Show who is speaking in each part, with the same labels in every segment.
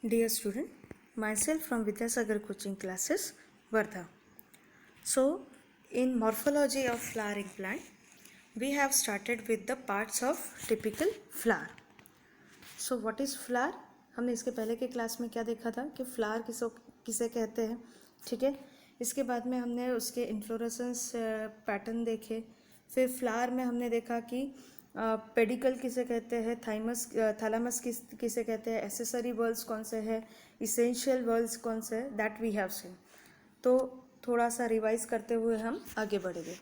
Speaker 1: Dear student, myself from Vidyasagar coaching classes, Vardha. So, in morphology of flowering plant, we have started with the parts of typical flower. So, what is flower? हमने इसके पहले के class में क्या देखा था कि flower किसे कहते हैं, ठीक है। इसके बाद में हमने उसके इन्फ्लोरेसेंस पैटर्न देखे। फिर फ्लावर में हमने देखा कि पेडिकल किसे कहते हैं, थैलामस किसे कहते हैं, एसेसरी वर्ल्स कौन से हैं, इसेंशियल वर्ल्स कौन से हैं, दैट वी हैव सीन। तो थोड़ा सा रिवाइज करते हुए हम आगे बढ़ेंगे।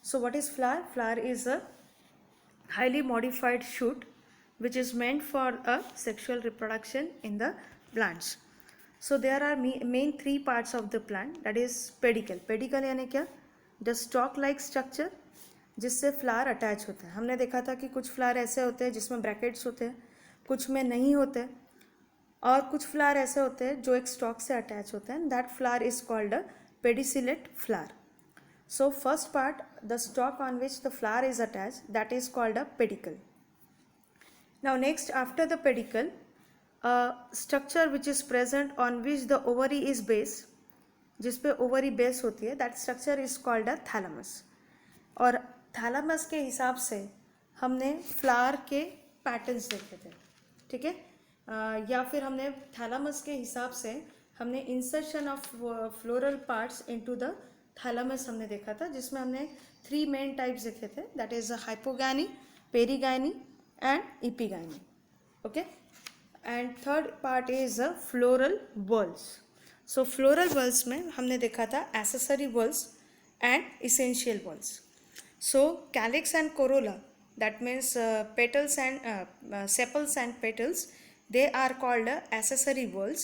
Speaker 1: So what is flower? Flower is a highly modified shoot which is meant for a sexual reproduction in the plants. So there are main three parts of the plant, that is pedicle. Pedicle यानी क्या? The stalk like structure जिससे flower attach होता है। हमने देखा था कि कुछ फ्लावर ऐसे होते हैं जिसमें ब्रैकेट्स होते हैं, कुछ में नहीं होते, और कुछ फ्लावर ऐसे होते हैं जो एक स्टॉक से अटैच होते हैं। That flower is called a pedicellate flower. So first part, the stalk on which the flower is attached, that is called a pedicle. Now next, after the pedicle, a structure which is present on which the ovary is based, जिस पे ovary base होती है, that structure is called a thalamus. और thalamus के हिसाब से हमने flower के पैटर्न्स देखे थे, ठीक है। या फिर हमने थैलामस के हिसाब से हमने insertion of floral parts into the thalamus हमने देखा था, जिसमें हमने 3 मेन टाइप्स देखे थे, that is hypogyny, perigyny and epigyny, okay. And third part is a floral whorls. So floral whorls में हमने देखा था accessory whorls and essential whorls. So calyx and corolla, that means petals and sepals and petals, they are called accessory whorls,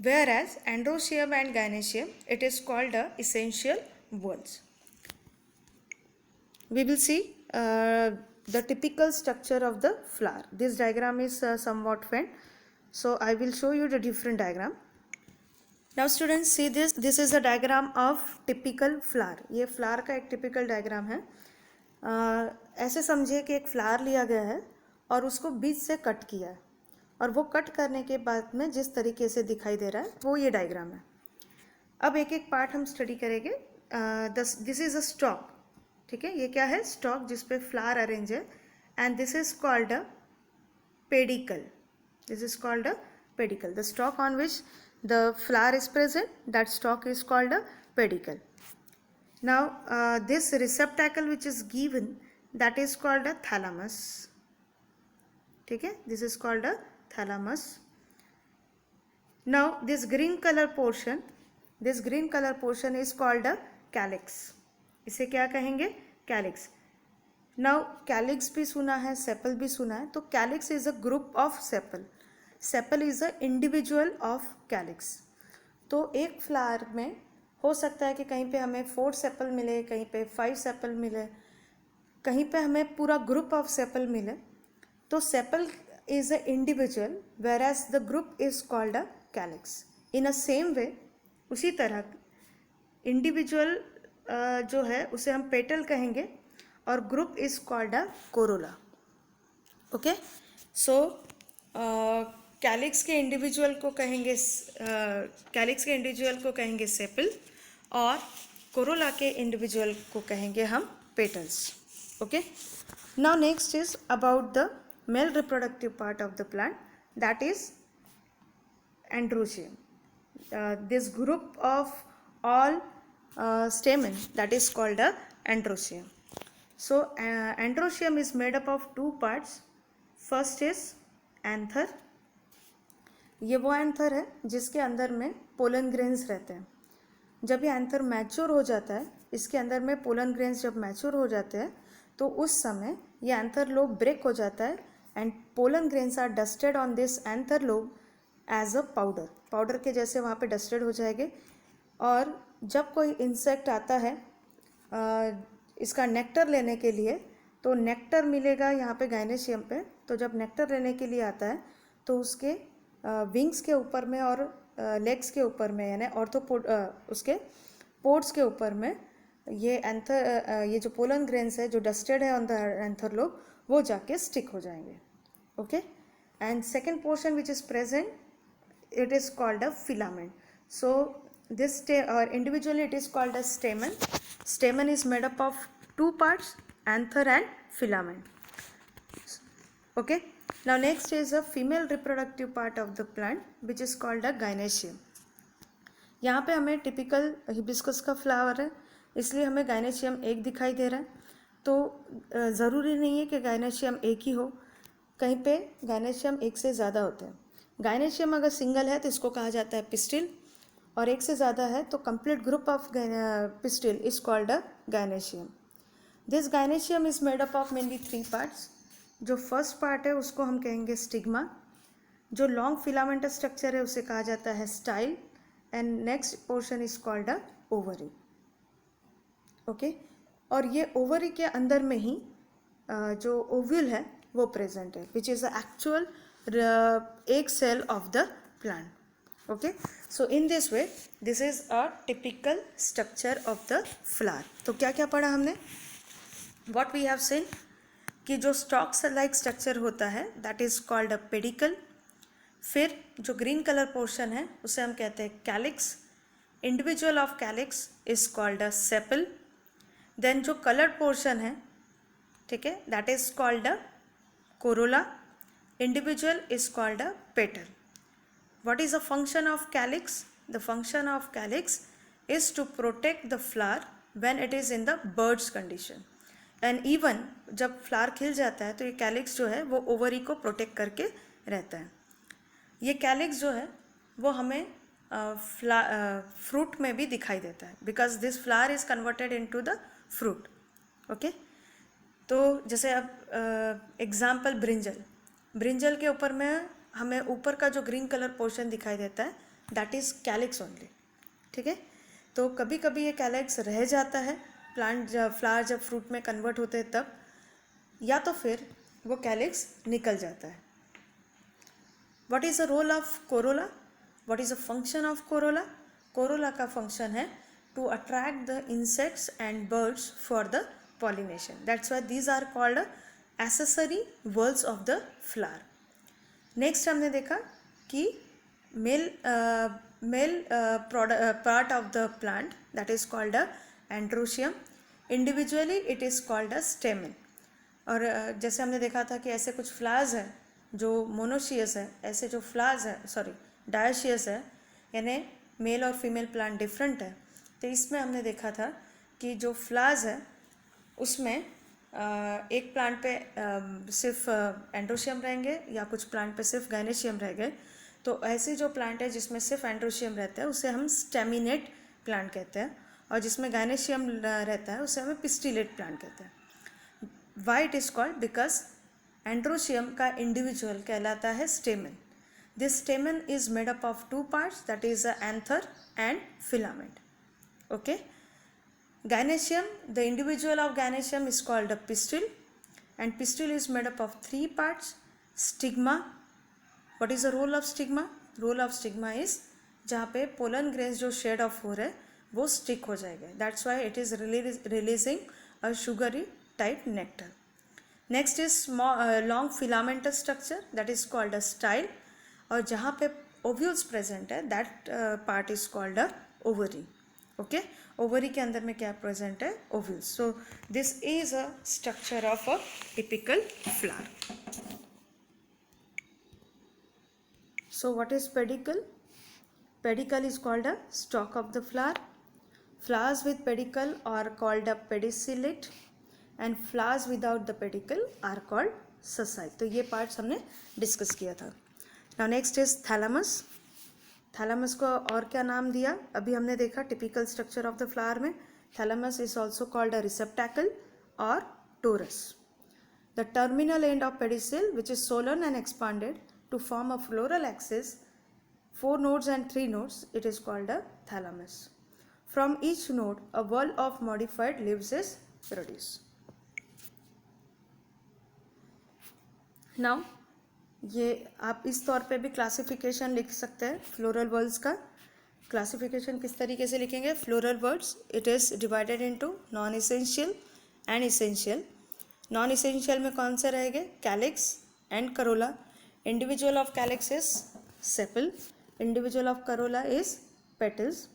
Speaker 1: whereas androecium and gynoecium, it is called essential whorls. We will see the typical structure of the flower. This diagram is somewhat faint, so I will show you the different diagram. Now students, see this. This is a diagram of typical flower. ये flower का एक typical diagram है. ऐसे समझिए कि एक flower लिया गया है और उसको बीच से कट किया है, और वो कट करने के बाद में जिस तरीके से दिखाई दे रहा है वो ये डायग्राम है. अब एक एक पार्ट हम स्टडी करेंगे. दिस इज अ स्टॉक, ठीक है. ये क्या है? स्टॉक जिस पे फ्लावर अरेंज है, and this is called a pedicle. This is called a pedicle. The stock on which the flower is present, that stalk is called a pedicle. Now this receptacle which is given, that is called a thalamus, ठीक है. This is called a thalamus. Now this green color portion, this green color portion is called a calyx. इसे क्या कहेंगे? calyx. Now calyx भी सुना है, sepal भी सुना है. तो calyx is a group of sepal. Sepal is a individual of calyx. तो एक फ्लावर में हो सकता है कि कहीं पे हमें 4 सेपल मिले, कहीं पे 5 सेपल मिले, कहीं पे हमें पूरा ग्रुप ऑफ सेपल मिले. तो sepal is a individual, whereas the group is called a calyx. In a same way, उसी तरह इंडिविजुअल जो है उसे हम पेटल कहेंगे, और group is called a Corolla, okay. So calyx के इंडिविजुअल को कहेंगे सेपल, और कोरोला के इंडिविजुअल को कहेंगे हम petals, okay. Now next is about the male reproductive part of the plant, that is androecium. This group of all stamen, that is called a androecium. So androecium is made up of 2 parts. First is anther. ये वो anther है जिसके अंदर में pollen grains रहते हैं. जब ये एंथर मैच्योर हो जाता है, इसके अंदर में पोलन ग्रेन्स जब मैच्योर हो जाते हैं, तो उस समय ये एंथर लोब ब्रेक हो जाता है, and pollen grains are dusted on this anther lobe as a powder के जैसे वहाँ पे डस्टेड हो जाएंगे. और जब कोई इंसेक्ट आता है इसका नेक्टर लेने के लिए, तो नेक्टर मिलेगा यहाँ पे गायनेशियम पे. तो जब नेक्टर लेने के लिए आता है, तो उसके विंग्स के ऊपर में और लेग्स के ऊपर में, यानी ऑर्थोपोड उसके पोड्स के ऊपर में ये जो पोलन ग्रेन्स है जो डस्टेड है ऑन द एंथर लोब, वो जाके स्टिक हो जाएंगे, okay. And second portion which is present it is called a filament. So this individually it is called a stamen. Stamen is made up of two parts, anther and filament. Okay, now next is a female reproductive part of the plant which is called a gynoecium. यहाँ पे हमें typical hibiscus का flower है, इसलिए हमें gynoecium एक दिखाई दे रहा है. तो ज़रूरी नहीं है कि गायनेशियम एक ही हो, कहीं पे गायनेशियम एक से ज़्यादा होते हैं. गायनेशियम अगर सिंगल है तो इसको कहा जाता है पिस्टिल, और एक से ज़्यादा है तो complete group of pistil is called a gynoecium. This gynoecium is made up of mainly 3 parts. जो फर्स्ट पार्ट है उसको हम कहेंगे स्टिग्मा. जो लॉन्ग फिलामेंटस स्ट्रक्चर है उसे कहा जाता है style, and next portion is called a ovary. Okay, और ये ओवरी के अंदर में ही जो ओव्यूल है वो प्रेजेंट है, which is the actual egg cell of the plant. Okay, so in this way this is a typical structure of the flower. तो क्या क्या पढ़ा हमने? What we have seen कि जो stalk like structure होता है that is called a pedicle. फिर जो green color portion है उसे हम कहते हैं calyx. Individual of calyx is called a sepal. Then जो colored portion है, ठीक है, that is called a corolla. Individual is called a petal. What is the function of calyx? The function of calyx is to protect the flower when it is in the bud's condition. And even जब flower खिल जाता है तो ये calyx जो है वो ovary को प्रोटेक्ट करके रहता है. ये कैलिक्स जो है वो हमें फ्रूट में भी दिखाई देता है, because this flower is converted into the fruit. Okay, तो जैसे अब एग्जाम्पल ब्रिंजल के ऊपर में हमें ऊपर का जो ग्रीन कलर पोर्शन दिखाई देता है दैट इज़ कैलिक्स ओनली. ठीक है, तो कभी कभी ये कैलिक्स रह जाता है प्लांट फ्लावर जब फ्रूट में कन्वर्ट होते हैं तब, या तो फिर वो कैलिक्स निकल जाता है. What is the role of corolla? What is the function of corolla? Corolla का फंक्शन है to attract the insects and birds for the pollination. That's why these are called accessory whorls of the flower. Next हमने देखा कि male part of the plant that is called a androecium. Individually it is called a stamen. और जैसे हमने देखा था कि ऐसे कुछ फ्लावर्स हैं जो मोनोशियस है, ऐसे जो फ्लावर्स है डायोशियस है, यानी मेल और फीमेल प्लांट डिफरेंट है. तो इसमें हमने देखा था कि जो फ्लावर्स है उसमें एक प्लांट पे सिर्फ एंड्रोशियम रहेंगे या कुछ प्लांट पे सिर्फ गायनेशियम रहेंगे. तो ऐसी जो प्लांट है जिसमें सिर्फ एंड्रोशियम रहता है उसे हम स्टेमिनेट प्लांट कहते हैं, और जिसमें गायनेशियम रहता है उसे हमें पिस्टिलेट प्लांट कहते हैं. Why it is called? Because androecium का इंडिविजुअल कहलाता है स्टेमन. This स्टेमन is made up of 2 parts, that is anther and filament. Okay, gynoecium, the individual of gynoecium is called a pistil, and pistil is made up of 3 parts. Stigma. What is the role of stigma? Role of stigma is जहाँ पे pollen grains जो shed off हो रहे वो stick हो जाएगा. That's why it is releasing a sugary type nectar. Next is long filamentous structure that is called a style, और जहाँ पे ovules present है that part is called a ovary. Okay, ovary के अंदर में क्या प्रेजेंट है? Ovules. So this is a structure of a typical flower. So what is pedicel? Pedicel is called a stalk of the flower. Flowers with pedicel are called a pedicellate, and flowers without the pedicel are called sessile. तो ये parts हमने discuss किया था. Now next is thalamus. Thalamus को और क्या नाम दिया? अभी हमने देखा typical structure of the flower में thalamus is also called a receptacle और torus. The terminal end of pedicel which is swollen and expanded to form a floral axis, 4 nodes and 3 nodes, it is called a thalamus. From each node a whorl of modified leaves is produced. Now ये आप इस तौर पे भी classification लिख सकते हैं floral words का. क्लासिफिकेशन किस तरीके से लिखेंगे? Floral words it is divided into non essential and essential. Non essential में कौन से रहेंगे? Calyx and Corolla. Individual of calyx is sepal, individual of Corolla is petals.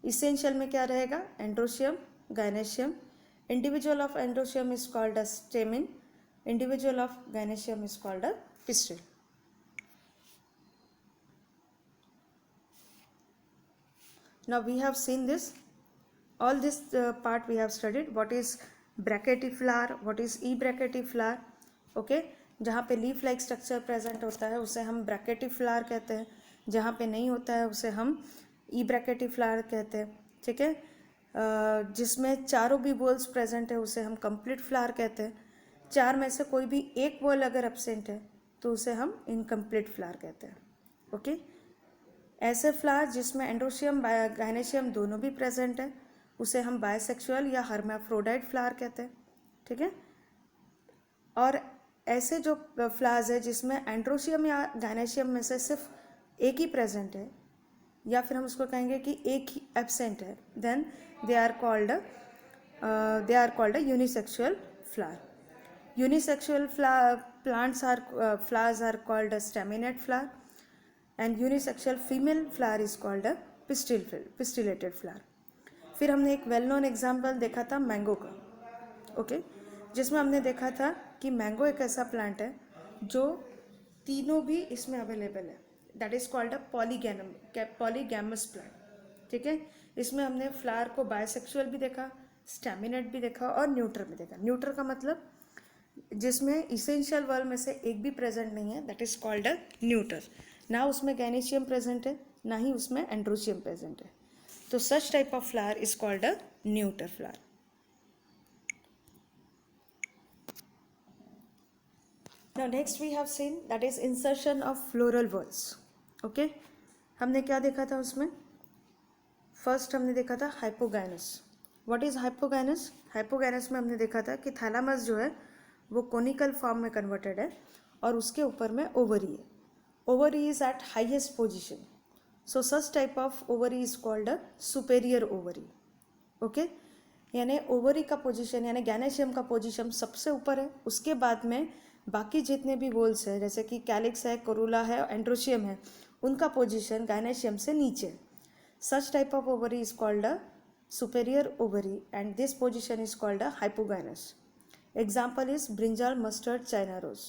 Speaker 1: Essential में क्या रहेगा? Androecium, gynoecium. Individual of androecium is called a stamen, individual of gynoecium is called a pistil. Now we have seen this, all this part we have studied. What is bracteoeflower, what is ebracteoeflower, okay. जहाँ पे leaf like structure present होता है उसे हम ब्रैकेटिफ्लावर कहते हैं, जहाँ पे नहीं होता है उसे हम ईब्रैकेटिफ्लावर कहते हैं, ठीक है। जिसमें चारों भी वॉल्स प्रेजेंट है उसे हम कंप्लीट फ्लावर कहते हैं। चार में से कोई भी एक वॉल अगर एब्सेंट है तो उसे हम इनकम्प्लीट फ्लावर कहते हैं, ओके। ऐसे फ्लावर जिसमें एंड्रोशियम गायनेशियम दोनों भी प्रेजेंट है उसे हम बायसेक्सुअल या हर्माफ्रोडाइट फ्लावर कहते हैं, ठीक है। और ऐसे जो फ्लावर्स है जिसमें एंड्रोशियम या गायनेशियम में से सिर्फ एक ही प्रेजेंट है या फिर हम उसको कहेंगे कि एक ही एब्सेंट है, then they are called a unisexual flower. Unisexual flowers are called a staminate flower, and unisexual female flower is called a pistillated flower. फिर हमने एक वेल नोन एग्जाम्पल देखा था मैंगो का, ओके, जिसमें हमने देखा था कि मैंगो एक ऐसा प्लांट है जो तीनों भी इसमें अवेलेबल है, that is called a polygamous plant, ठीक है। इसमें हमने फ्लावर को बायसेक्सुअल भी देखा, स्टैमिनेट भी देखा और न्यूट्रल भी देखा। न्यूट्रल का मतलब जिसमें इसेंशियल वर्ड में से एक भी प्रेजेंट नहीं है, that is called a neuter. ना उसमें गैनेशियम प्रेजेंट है ना ही उसमें एंड्रोशियम प्रेजेंट है, तो such type of flower is called a neuter flower. Now next we have seen that is insertion of floral whorls, okay. हमने क्या देखा था उसमें? फर्स्ट हमने देखा था hypogynous. What is hypogynous? Hypogynous में हमने देखा था कि थैलामस जो है वो कोनिकल फॉर्म में कन्वर्टेड है और उसके ऊपर में ओवरी है। Ovary is eight highest position, so such type of ovary is called a superior ovary, okay. यानी ओवरी का पोजीशन यानी गैनेशियम का पोजीशन सबसे ऊपर है, उसके बाद में बाकी जितने भी वोल्स है जैसे कि कैलिक्स है, कोरोला है, एंड्रोशियम है, उनका पोजीशन गैनेशियम से नीचे है। Such type of ovary is called a superior ovary and this position is called a hypogynous. Example is brinjal, mustard, China rose.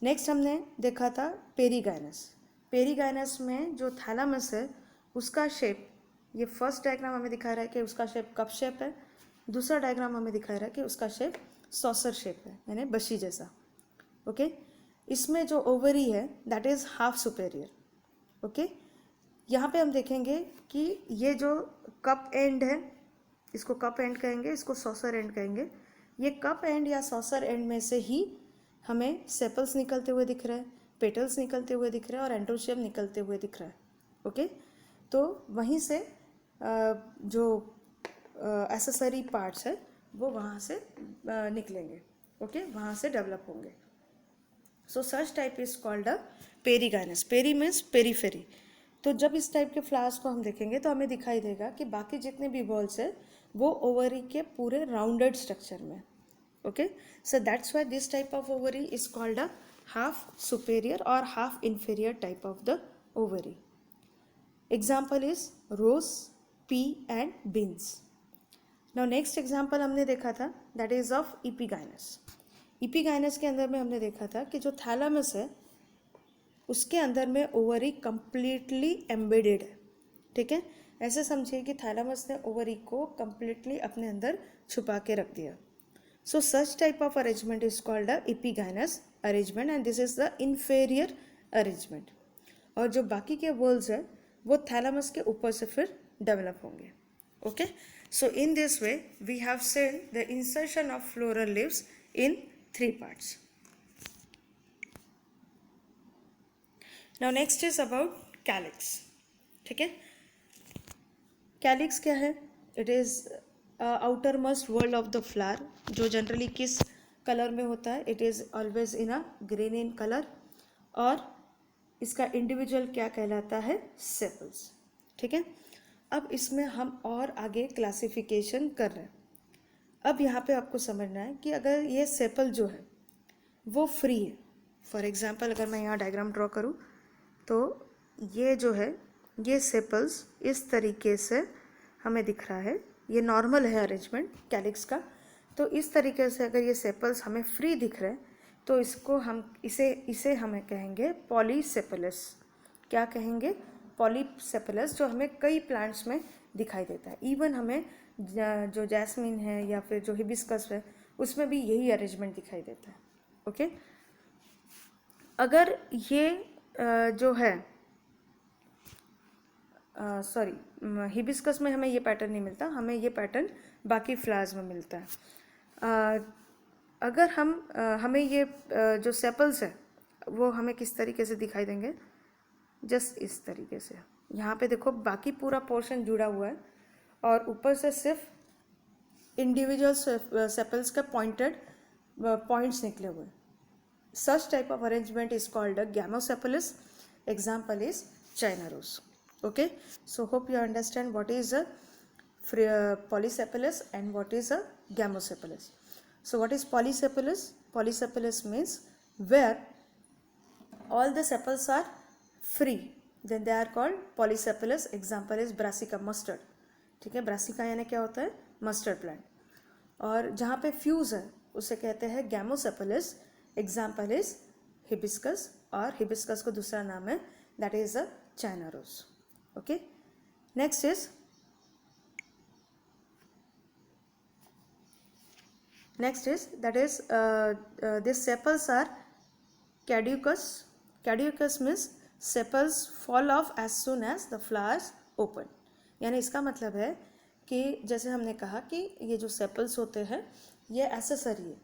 Speaker 1: Next हमने देखा था पेरीगाइनस। पेरीगाइनस में जो थैलामस है उसका शेप, ये फर्स्ट डायग्राम हमें दिखा रहा है कि उसका शेप कप शेप है, दूसरा डायग्राम हमें दिखा रहा है कि उसका शेप सॉसर शेप है यानी बशी जैसा, ओके। इसमें जो ओवरी है that is half superior, okay. यहाँ पे हम देखेंगे कि ये जो कप एंड है इसको कप एंड कहेंगे, इसको सॉसर एंड कहेंगे। ये कप एंड या सॉसर एंड में से ही हमें सेपल्स निकलते हुए दिख रहे हैं, पेटल्स निकलते हुए दिख रहे हैं और एंड्रोशियम निकलते हुए दिख रहा है, ओके। तो वहीं से जो एसेसरी पार्ट्स है वो वहाँ से निकलेंगे, ओके, वहाँ से डेवलप होंगे। So such type is called a perigynous. Peri means periphery. तो जब इस टाइप के फ्लावर्स को हम देखेंगे तो हमें दिखाई देगा कि बाकी जितने भी बॉल्स है वो ओवरी के पूरे राउंडेड स्ट्रक्चर में, okay. So that's why this type of ovary is called a half superior और half inferior type of the ovary. Example is rose, pea and beans. Now next example हमने देखा था that is of epigynous. Epigynous के अंदर में हमने देखा था कि जो थैलामस है उसके अंदर में ओवरी कंप्लीटली एम्बेडेड है, ठीक है। ऐसे समझिए कि थैलामस ने ओवरी को कंप्लीटली अपने अंदर छुपा के रख दिया। So such type of arrangement is called a epigynous arrangement and this is the inferior arrangement. और जो बाकी के वॉल्स है वो थैलामस के ऊपर से फिर डेवलप होंगे, okay. So in this way we have seen the insertion of floral leaves in 3 parts. Now next is about calyx, ठीक है। कैलिक्स क्या है? It is outer most world of the flower, जो जनरली किस colour में होता है? It is always in a green in colour, और इसका इंडिविजुअल क्या कहलाता है? सेपल्स, ठीक है। अब इसमें हम और आगे क्लासिफिकेशन कर रहे हैं। अब यहाँ पे आपको समझना है कि अगर ये सेपल जो है वो फ्री है, फॉर एग्जांपल अगर मैं यहाँ डायग्राम ड्रॉ करूँ तो ये जो है ये सेपल्स इस तरीके से हमें दिख रहा है, ये नॉर्मल है अरेंजमेंट कैलिक्स का। तो इस तरीके से अगर ये सेपल्स हमें फ्री दिख रहे हैं तो इसको हम इसे हमें कहेंगे पॉलीसेपलस। क्या कहेंगे? पॉलीसेपलस, जो हमें कई प्लांट्स में दिखाई देता है। इवन हमें जो जैस्मिन है या फिर जो हिबिस्कस है उसमें भी यही अरेंजमेंट दिखाई देता है। ओके, अगर ये जो है सॉरी, हिबिस्कस में हमें ये पैटर्न नहीं मिलता, हमें ये पैटर्न बाकी फ्लावर्स में मिलता है। अगर हमें ये जो सेपल्स है वो हमें किस तरीके से दिखाई देंगे? जस्ट इस तरीके से। यहाँ पे देखो बाकी पूरा पोर्शन जुड़ा हुआ है और ऊपर से सिर्फ इंडिविजुअल सेपल्स का पॉइंट्स निकले हुए हैं। Such type of arrangement is called a gamosepalous. Example is China rose. Okay, so hope you understand what is a polysepalous and what is a gamosepalous. So what is polysepalous? Polysepalous means where all the sepals are free, then they are called polysepalous. Example is Brassica mustard. ठीक है, brassica यानी क्या होता है? Mustard plant. और जहाँ पे fuse है उसे कहते हैं गैमोसेपलस। एग्जाम्पल इज हिबिस्कस, और हिबिस्कस को दूसरा नाम है that is a China rose. Okay, next is that is this sepals are caducous. Caducous means sepals fall off as soon as the flowers open. यानी इसका मतलब है कि जैसे हमने कहा कि ये जो सेपल्स होते हैं ये एसेसरी है,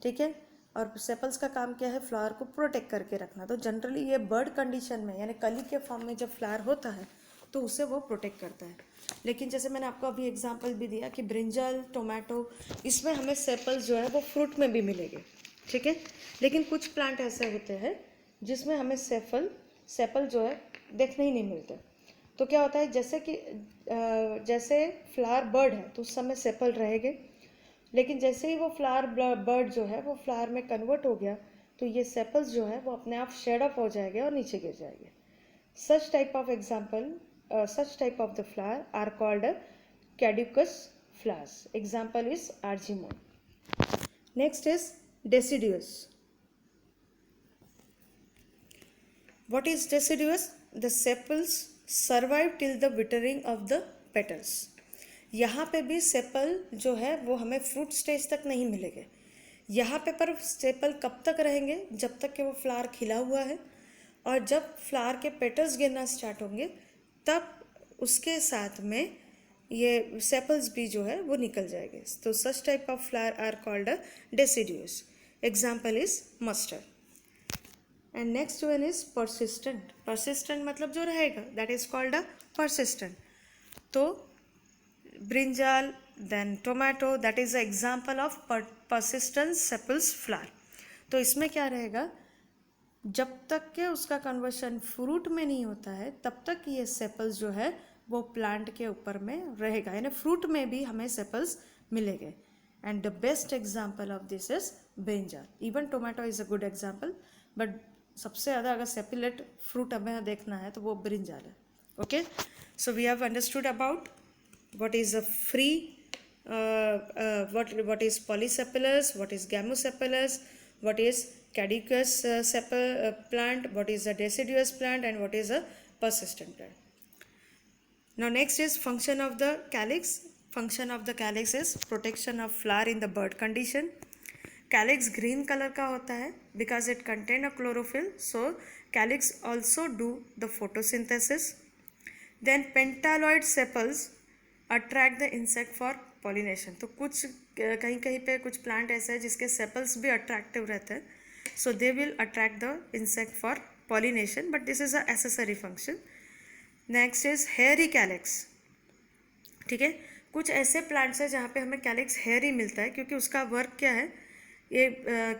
Speaker 1: ठीक है, और सेपल्स का काम क्या है? फ्लावर को प्रोटेक्ट करके रखना। तो जनरली ये बर्ड कंडीशन में यानी कली के फॉर्म में जब फ्लावर होता है तो उसे वो प्रोटेक्ट करता है। लेकिन जैसे मैंने आपको अभी एग्जांपल भी दिया कि ब्रिंजल, टोमेटो, इसमें हमें सेपल्स जो है वो फ्रूट में भी मिलेंगे, ठीक है। लेकिन कुछ प्लांट ऐसे होते हैं जिसमें हमें सेपल जो है देखने ही नहीं मिलते। तो क्या होता है, जैसे फ्लावर बर्ड है तो उस समय सेपल रहेंगे, लेकिन जैसे ही वो फ्लावर बर्ड जो है वो फ्लावर में कन्वर्ट हो गया तो ये सेपल्स जो है वो अपने आप शेड ऑफ हो जाएंगे और नीचे गिर जाएंगे। Such type of the flower are called caducous flowers. Example is argemone. Next is deciduous. What is deciduous? The sepals survive till the withering of the petals. यहाँ पे भी सेपल जो है वो हमें फ्रूट स्टेज तक नहीं मिलेंगे। यहाँ पे पर सेपल कब तक रहेंगे? जब तक कि वो फ्लावर खिला हुआ है, और जब फ्लावर के पेटल्स गिरना स्टार्ट होंगे तब उसके साथ में ये सेपल्स भी जो है वो निकल जाएंगे। तो such type of flower are called deciduous. Example is mustard. And next one is persistent. Persistent मतलब जो रहेगा, that is called a persistent. तो brinjal, then tomato, that is a example of persistent sepals flower. तो इसमें क्या रहेगा, जब तक के उसका कन्वर्शन फ्रूट में नहीं होता है तब तक ये सेपल्स जो है वो प्लांट के ऊपर में रहेगा, यानी फ्रूट में भी हमें सेपल्स मिलेंगे। And the best example of this is brinjal. Even tomato is a good example, but सबसे ज़्यादा अगर सेपिलेट फ्रूट हमें देखना है तो वो ब्रिंजल है। Okay, so we have understood about what is a free, what is polysepalous, what is gamosepalous, what is caducous plant, what is a deciduous plant, and what is a persistent plant. Now next is function of the calyx. Function of the calyx is protection of flower in the bud condition. Calyx green colour का होता है because it contain a chlorophyll, so calyx also do the photosynthesis. Then petaloid sepals attract the insect for pollination. तो कुछ कहीं कहीं पे कुछ plant ऐसे हैं जिसके सेपल्स भी अट्रैक्टिव रहते हैं, so they will attract the insect for pollination, but this is a accessory function. Next is hairy calyx. ठीक है, कुछ ऐसे प्लांट्स हैं जहाँ पे हमें कैलिक्स हेयर ही मिलता है क्योंकि उसका वर्क क्या है ये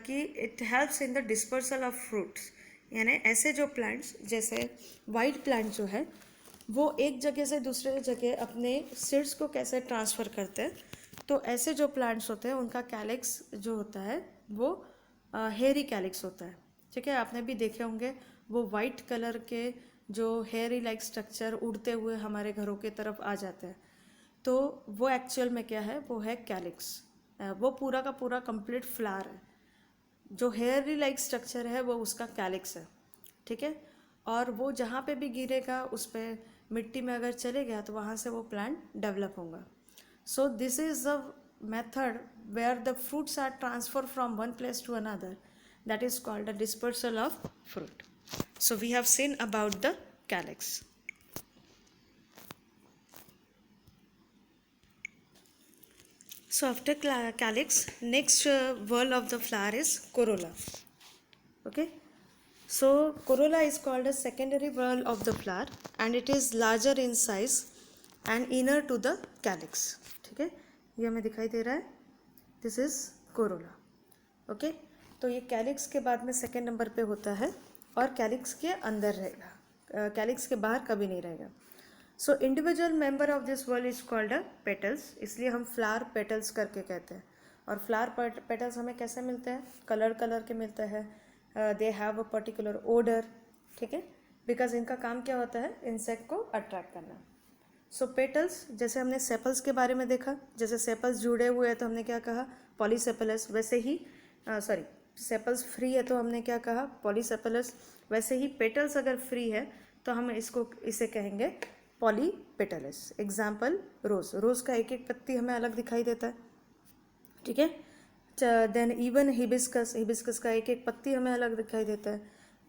Speaker 1: कि it helps in the dispersal of fruits. यानी ऐसे जो प्लांट्स जैसे वाइट प्लांट जो है वो एक जगह से दूसरे जगह अपने सीड्स को कैसे ट्रांसफ़र करते हैं, तो ऐसे जो प्लांट्स होते हैं उनका कैलिक्स जो होता है वो हेयरी कैलिक्स होता है। ठीक है, आपने भी देखे होंगे वो वाइट कलर के जो हेयरी लाइक स्ट्रक्चर उड़ते हुए हमारे घरों के तरफ आ जाते हैं, तो वो एक्चुअल में क्या है, वो है कैलिक्स। वो पूरा का पूरा कंप्लीट फ्लावर है। जो हेयरी लाइक स्ट्रक्चर है वो उसका कैलिक्स है, ठीक है। और वो जहाँ पे भी गिरेगा उस पर मिट्टी में अगर चले गया तो वहाँ से वो प्लांट डेवलप होगा। So this is the method where the fruits are transfer from one place to another, that is called a dispersal of fruit. So we have seen about the calyx. So after calyx, next whorl of the flower is corolla. Okay. So corolla is called a secondary whorl of the flower and it is larger in size and inner to the calyx. ठीक है, ये हमें दिखाई दे रहा है, this is Corolla. Okay, तो ये calyx के बाद में सेकेंड नंबर पे होता है और कैलिक्स के अंदर रहेगा, कैलिक्स के बाहर कभी नहीं रहेगा। So individual member of this world is called a petals, इसलिए हम फ्लावर पेटल्स करके कहते हैं। और फ्लावर पेटल्स हमें कैसे मिलते हैं, कलर के मिलते हैं, they have a particular odour, ठीक है, बिकॉज इनका काम क्या होता है, इंसेक्ट को अट्रैक्ट करना। सो पेटल्स, जैसे हमने सेपल्स के बारे में देखा, जैसे सेपल्स जुड़े हुए हैं तो हमने क्या कहा, पॉलीसेपलस, वैसे ही सॉरी सेपल्स फ्री है तो हमने क्या कहा, पॉलीसेपलस। वैसे ही पेटल्स अगर फ्री है तो हम इसे कहेंगे पॉलीपेटलस। एग्जाम्पल रोज, रोज का एक एक पत्ती हमें अलग दिखाई देता है, ठीक है। देन इवन हिबिस्कस, हिबिस्कस का एक एक पत्ती हमें अलग दिखाई देता है।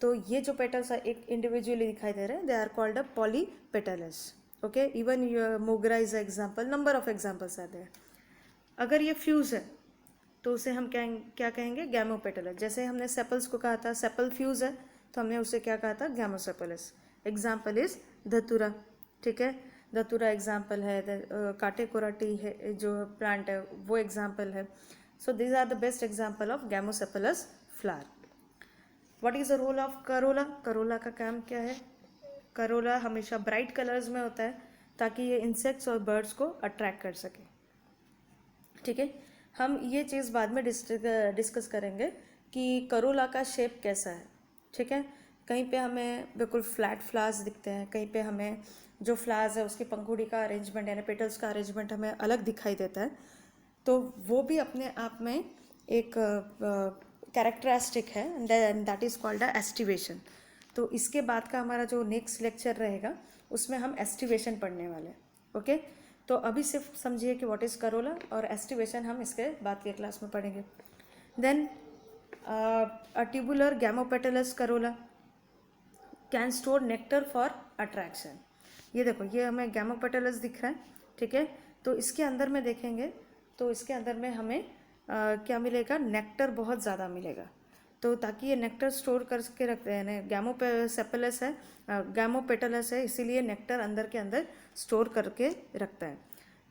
Speaker 1: तो ये जो पेटल्स है एक इंडिविजुअली दिखाई दे रहे हैं, they are called a polypetalous. Okay, even mogra is example, number of examples are there. अगर ये फ्यूज है तो उसे हम क्या कहेंगे, गैमोपेटलस। जैसे हमने सेपल्स को कहा था सेपल फ्यूज है तो हमने उसे क्या कहा था, गैमोसेपलस। एग्जाम्पल इज धतूरा, ठीक है, धतूरा एग्जाम्पल है। काटे कोराटी है जो प्लांट है वो एग्जाम्पल है। So these are the best example of gamosepalous flower. What is the role of corolla, corolla का काम क्या है, करोला हमेशा ब्राइट कलर्स में होता है ताकि ये इंसेक्ट्स और बर्ड्स को अट्रैक्ट कर सके, ठीक है। हम ये चीज़ बाद में डिस्कस करेंगे कि करोला का शेप कैसा है, ठीक है। कहीं पे हमें बिल्कुल फ्लैट फ्लावर्स दिखते हैं, कहीं पे हमें जो फ्लावर्स है उसकी पंखुड़ी का अरेंजमेंट यानी पेटल्स का अरेंजमेंट हमें अलग दिखाई देता है। तो वो भी अपने आप में एक कैरेक्टरिस्टिक है, that is called a aestivation. तो इसके बाद का हमारा जो नेक्स्ट लेक्चर रहेगा उसमें हम एस्टिवेशन पढ़ने वाले हैं, ओके। तो अभी सिर्फ समझिए कि व्हाट इज़ करोला और एस्टिवेशन हम इसके बाद के क्लास में पढ़ेंगे। Then a tubular gamopetalous corolla can store nectar for attraction. ये देखो, ये हमें गैमोपेटलस दिख रहा है, ठीक है। तो इसके अंदर में देखेंगे तो इसके अंदर में हमें क्या मिलेगा, नेक्टर बहुत ज़्यादा मिलेगा। तो ताकि ये नेक्टर स्टोर करके रखते हैं, गैमोसेपलस है, गैमोपेटलस है, इसीलिए नेक्टर अंदर के अंदर स्टोर करके रखता है।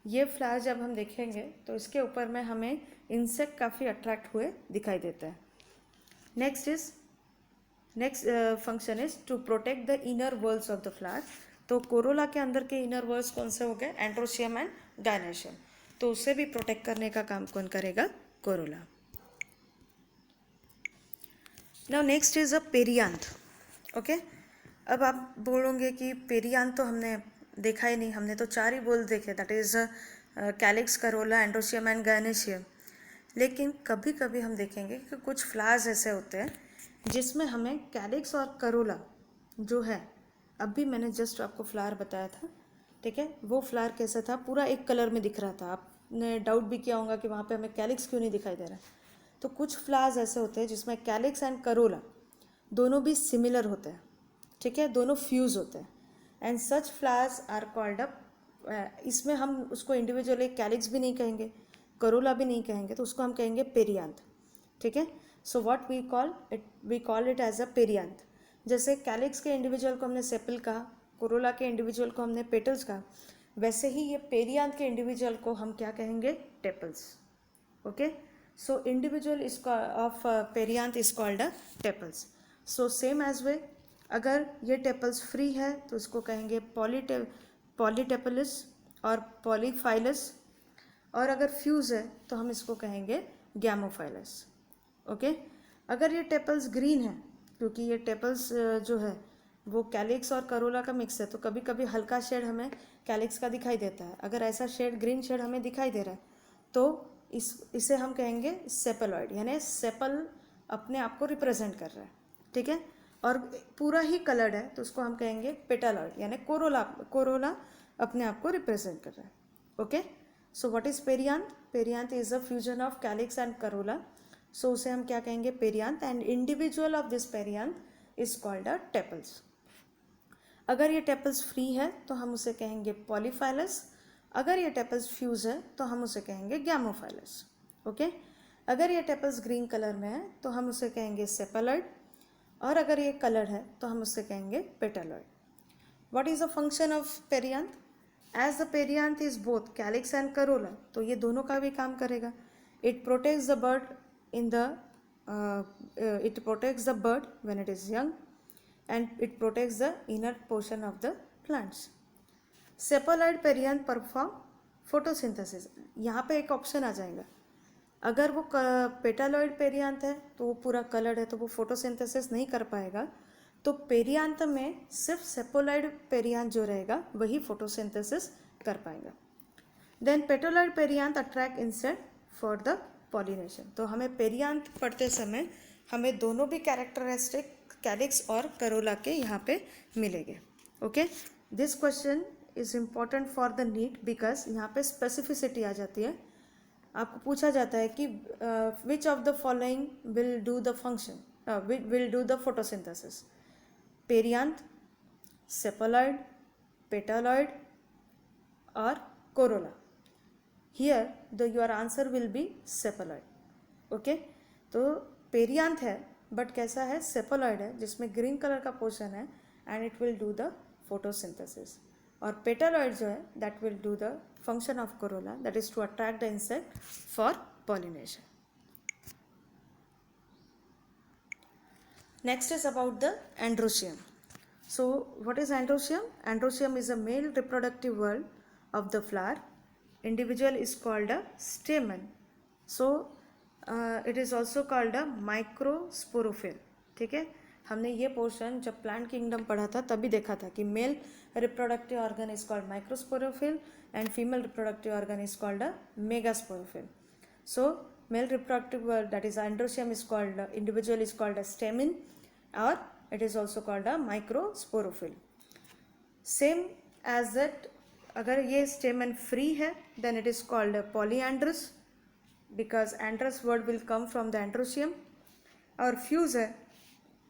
Speaker 1: ये फ्लावर जब हम देखेंगे तो इसके ऊपर में हमें इंसेक्ट काफ़ी अट्रैक्ट हुए दिखाई देता है। Next function is to protect the inner whorls of the flower. तो कोरोला के अंदर के इनर वर्ल्स कौन से हो गए, एंड्रोशियम एंड गायनेशियम। तो उसे भी प्रोटेक्ट करने का काम कौन करेगा, Corolla. Now next is a perianth, okay. अब आप बोलोगे कि पेरियांथ तो हमने देखा ही नहीं, हमने तो 4 ही बोल देखे, that is calyx, Corolla, androecium and gynoecium. लेकिन कभी कभी हम देखेंगे कि कुछ फ्लावर्स ऐसे होते हैं जिसमें हमें कैलिक्स और करोला जो है, अभी मैंने जस्ट आपको फ्लावर बताया था, ठीक है, वो फ्लावर कैसा था, पूरा एक कलर में दिख रहा था। आपने डाउट भी किया होगा कि वहाँ पे हमें कैलिक्स क्यों नहीं दिखाई दे रहा है। तो कुछ फ्लावर्स ऐसे होते हैं जिसमें कैलिक्स एंड करोला दोनों भी सिमिलर होते हैं, ठीक है, दोनों फ्यूज होते हैं, and such flowers are called up. इसमें हम उसको इंडिविजुअली कैलिक्स भी नहीं कहेंगे, करोला भी नहीं कहेंगे, तो उसको हम कहेंगे पेरियांथ, ठीक है। So what we call it as a perianth. जैसे कैलिक्स के इंडिविजुअल को हमने सेपल कहा, कोरोला के इंडिविजुअल को हमने पेटल्स कहा, वैसे ही ये पेरियांथ के इंडिविजुअल को हम क्या कहेंगे, tepals, okay. So individual of perianth is called a tepals. So same as way, अगर ये टेपल्स फ्री है तो इसको कहेंगे पॉलीटेपलस और पॉलीफाइलस, और अगर फ्यूज है तो हम इसको कहेंगे गैमोफाइलस, ओके। अगर ये टेपल्स ग्रीन है, क्योंकि ये टेपल्स जो है वो कैलिक्स और करोला का मिक्स है, तो कभी कभी हल्का शेड हमें कैलिक्स का दिखाई देता है। अगर ऐसा शेड ग्रीन शेड हमें दिखाई दे रहा है तो इसे हम कहेंगे सेपेलॉइड, यानी सेपल अपने आप को रिप्रेजेंट कर रहा है, ठीक है। और पूरा ही कलर्ड है तो उसको हम कहेंगे पेटालॉइड, यानी कोरोला अपने आप को रिप्रेजेंट कर रहा है। Okay, so what is perianth? Perianth is a fusion of calyx and corolla, so उसे हम क्या कहेंगे? Perianth. And individual of this perianth is called a tepals. अगर ये टेपल्स फ्री है तो हम उसे कहेंगे पॉलीफाइलस, अगर ये टेपल्स फ्यूज है तो हम उसे कहेंगे गैमोफाइलस। ओके, अगर ये टेपल्स ग्रीन कलर में है तो हम उसे कहेंगे सेपेलॉइड, और अगर ये कलर है तो हम उसे कहेंगे petaloid. What is the function of perianth? As the perianth is both calyx and corolla, तो ये दोनों का भी काम करेगा। It protects the bud in the it protects the bird when it is young, and it protects the inner portion of the plants. Sepaloid perianth perform photosynthesis. यहाँ पे एक ऑप्शन आ जाएगा, अगर वो पेटालॉइड पेरियांथ है तो वो पूरा कलर्ड है तो वो फोटोसिंथेसिस नहीं कर पाएगा, तो पेरियांथ में सिर्फ सेपोलॉइड पेरियांथ जो रहेगा वही फोटोसिंथेसिस कर पाएगा। Then petaloid perianth attract insect for the pollination. तो हमें पेरियांथ पढ़ते समय हमें दोनों भी कैरेक्टरिस्टिक कैलिक्स और करोला के यहाँ पे मिलेंगे। Okay, this question is important for the NEET because यहाँ पे स्पेसिफिसिटी आ जाती है। आपको पूछा जाता है कि which of the following will do the function, will do the photosynthesis? Perianth, sepaloid, petaloid और corolla. Here your answer will be sepaloid. Okay, तो पेरियांथ है बट कैसा है? सेपोलॉइड है, जिसमें ग्रीन कलर का पोर्शन है and it will do the photosynthesis. और पेटालॉइड जो है that will do the function of corolla, that is to attract the insect for pollination. Next is about the androecium. So what is androecium? Androecium is a male reproductive word of the flower. Individual is called a stamen, so it is also called a microsporophyll. ठीक है, हमने ये portion जब plant kingdom पढ़ा था तभी देखा था कि male reproductive organ is called microsporophyll and female reproductive organ is called a megasporophyll. So male reproductive that is androecium is called individual is called a stamen, or it is also called a microsporophyll. Same as that, अगर ये stamen free है then it is called polyandrous because androus word will come from the androecium. और fuse है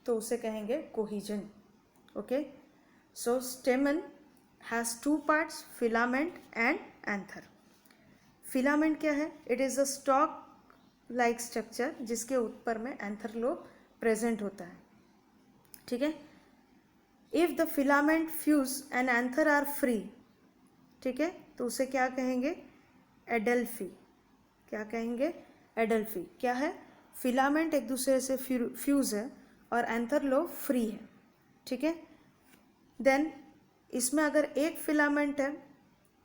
Speaker 1: तो उसे कहेंगे cohesion. Okay, so stamen has two parts, filament and anther. Filament क्या है? It is a stalk like structure जिसके ऊपर में एंथर लोब प्रेजेंट होता है. ठीक है, if the filament fuse and anther are free, ठीक है, तो उसे क्या कहेंगे? एडल्फी. क्या कहेंगे? एडल्फी. क्या है? फिलामेंट एक दूसरे से फ्यूज है और एंथर लोब फ्री है. ठीक है, देन इसमें अगर एक फिलामेंट है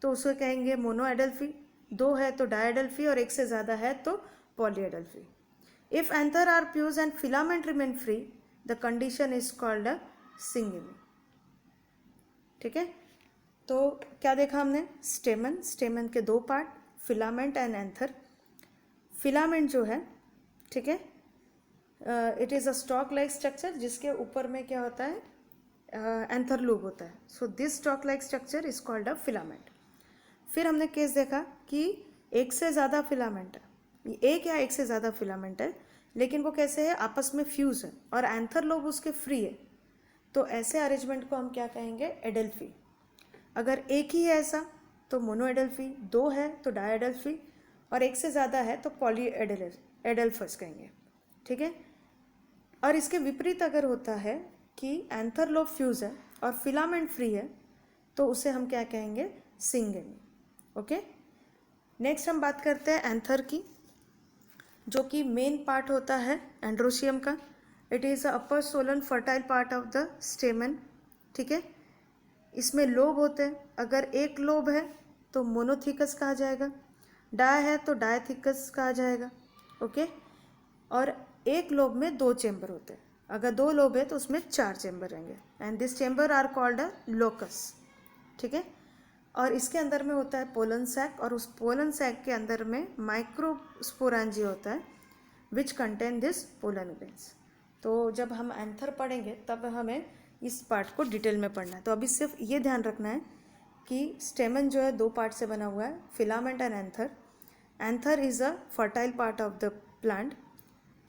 Speaker 1: तो उसे कहेंगे मोनो एडल्फी, दो है तो डायडल्फी, और एक से ज़्यादा है तो polyadelphy. If anther are fuse and filament remain free, the condition is called a syngamy. ठीक है, तो क्या देखा हमने? स्टेमन, स्टेमन के दो part, filament and anther. Filament जो है, ठीक है, it is a stalk like structure जिसके ऊपर में क्या होता है? एंथर लूब होता है. So this stock like structure is called a filament. फिर हमने केस देखा कि एक से ज़्यादा फिलामेंट है, एक या एक से ज़्यादा फिलामेंट है, लेकिन वो कैसे है? आपस में फ्यूज है और एंथर लोब उसके फ्री है. तो ऐसे अरेंजमेंट को हम क्या कहेंगे? एडल्फी. अगर एक ही है ऐसा तो मोनो एडल्फी, दो है तो डायडल्फी, और एक से ज़्यादा है तो पॉली एडल्फस कहेंगे. ठीक है, और इसके विपरीत अगर होता है कि एंथर लोब फ्यूज है और फिलामेंट फ्री है तो उसे हम क्या कहेंगे? सिंगेमी. ओके, नेक्स्ट हम बात करते हैं एंथर की, जो कि मेन पार्ट होता है एंड्रोशियम का. It is a upper Solan fertile part of the स्टेमन. ठीक है, इसमें लोब होते हैं. अगर एक लोब है तो मोनोथिकस कहा जाएगा, डाय है तो डायथिकस कहा जाएगा. ओके, और एक लोब में दो चेंबर होते हैं. अगर 2 लोब है तो उसमें 4 चेम्बर रहेंगे, and this chamber are called a locus, ठीक है। और इसके अंदर में होता है पोलन सैक, और उस पोलन सैक के अंदर में माइक्रोस्पोरेंजिया होता है which contain this pollen grains. तो जब हम एंथर पढ़ेंगे तब हमें इस पार्ट को डिटेल में पढ़ना है। तो अभी सिर्फ ये ध्यान रखना है कि स्टेमन जो है 2 पार्ट से बना हुआ है, filament and anther. Anther is a fertile part of the plant,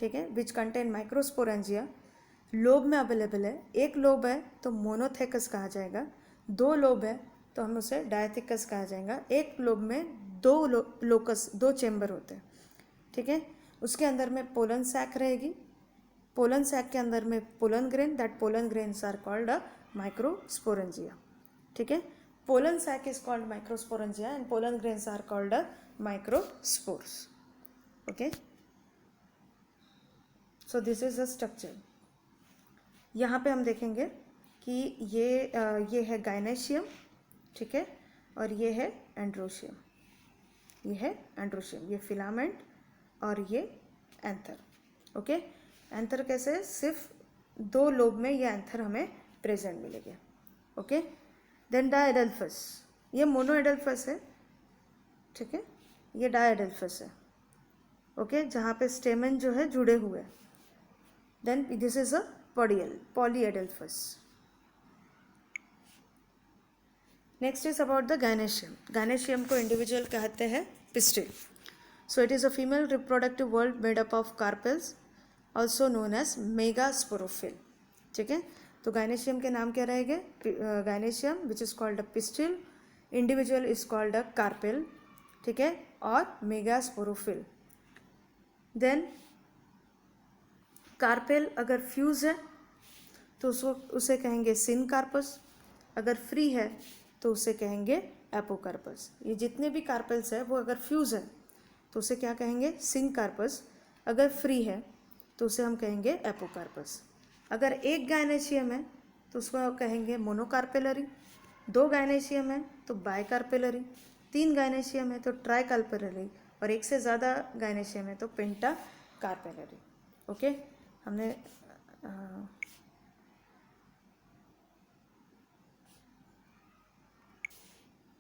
Speaker 1: ठीक है, विच कंटेन माइक्रोस्पोरेंजिया। लोब में अवेलेबल है, एक लोब है तो मोनोथेकस कहा जाएगा, 2 लोब है तो हम उसे डायथिकस कहा जाएगा, एक लोब में 2 लोकस 2 चेम्बर होते हैं, ठीक है। उसके अंदर में पोलन सैक रहेगी, पोलन सैक के अंदर में pollen grain, that pollen grains are called a microsporangia, ठीक है। Pollen sac is called microsporangia and pollen grains are called a microspores, okay. So this is the structure. यहाँ पे हम देखेंगे कि ये है गायनेशियम, ठीक है, और ये है एंड्रोशियम, ये है एंड्रोशियम, ये फिलामेंट और ये एंथर, ओके। एंथर कैसे, सिर्फ 2 लोब में ये एंथर हमें प्रेजेंट मिलेगा, ओके। देन डायडेल्फस, ये मोनोएडेल्फस है, ठीक है, ये डायडेल्फस है, ओके, जहाँ पे स्टेमन जो है जुड़े हुए हैं। Then this is a polyadelphous. Next is about the gynoecium. Gynoecium को इंडिविजुअल कहते हैं pistil. So it is a female reproductive whorl made up of carpels, also known as megasporophyll, ठीक है। तो गायनेशियम के नाम क्या रहेंगे, gynoecium which is called a pistil, individual is called a carpel, ठीक है, और मेगास्पोरोफिल। देन कार्पेल अगर फ्यूज है तो उसे कहेंगे सिनकार्पस, अगर फ्री है तो उसे कहेंगे एपोकार्पस। ये जितने भी कार्पेल्स है वो अगर फ्यूज है तो उसे क्या कहेंगे, सिनकार्पस, अगर फ्री है तो उसे हम कहेंगे एपोकार्पस। अगर एक गायनेशियम है तो उसको कहेंगे मोनोकार्पेलरी, 2 गायनेशियम है तो बायकार्पेलरी, 3 गायनेशियम है तो ट्राइकार्पेलरी, और 1 से ज़्यादा गायनेशियम है तो पेंटाकार्पेलरी, ओके। हमने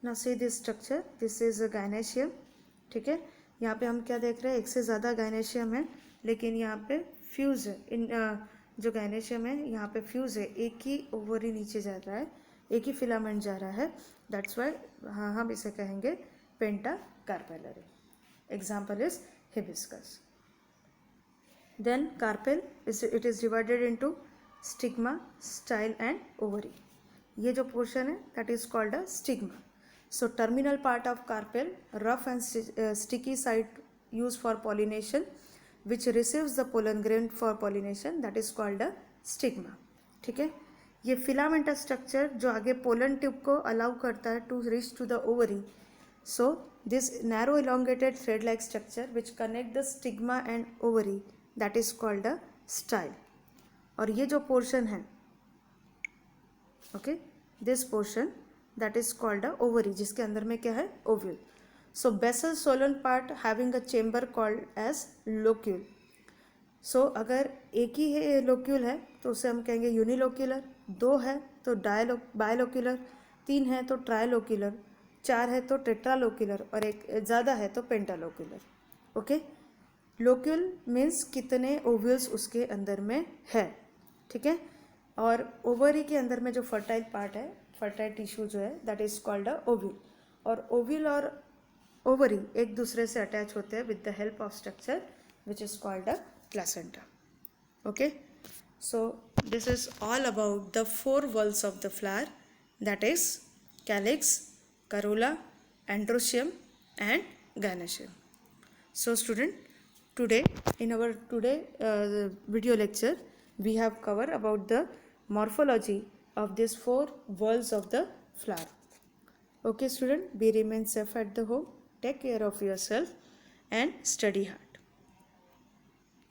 Speaker 1: now see this structure, this is a gynoecium, ठीक है। यहाँ पे हम क्या देख रहे हैं, 1 से ज़्यादा गायनेशियम है, लेकिन यहाँ पे फ्यूज है, इन जो गायनेशियम है यहाँ पे फ्यूज है, एक ही ओवरी नीचे जा रहा है, एक ही फिलामेंट जा रहा है, दैट्स वाई हाँ हम इसे कहेंगे pentacarpellary. Example is hibiscus. Then carpel it is divided into stigma, style and ovary. ये जो पोर्शन है that is called a stigma. So terminal part of carpel, rough and sticky side used for pollination, which receives the pollen grain for pollination, that is called a stigma. ठीक है. ये filamentous structure जो आगे pollen tube को allow करता है to reach to the ovary. So this narrow elongated thread like structure which connect the stigma and ovary, that is called a style. और ये जो portion है, okay, this portion that is called a ovary, जिसके अंदर में क्या है, ovule. So basal swollen part having a chamber called as locule. So अगर एक ही है locule है तो उसे हम कहेंगे unilocular, 2 है तो bilocular, 3 है तो trilocular, 4 है तो tetralocular और एक ज़्यादा है तो pentalocular. ओके. लोक्यूल मीन्स कितने ओव्यूल्स उसके अंदर में है, ठीक है. और ओवरी के अंदर में जो फर्टाइल पार्ट है, फर्टाइल टिश्यू जो है, that is called a ovule. और ओव्यूल और ओवरी एक दूसरे से अटैच होते हैं with the help of structure which is called a placenta. Okay. So this is all about the 4 walls of the flower, that is calyx, Corolla, androecium and gynoecium. So student, today in our video lecture we have covered about the morphology of these 4 whorls of the flower. Okay student, be remain safe at the home, take care of yourself and study hard.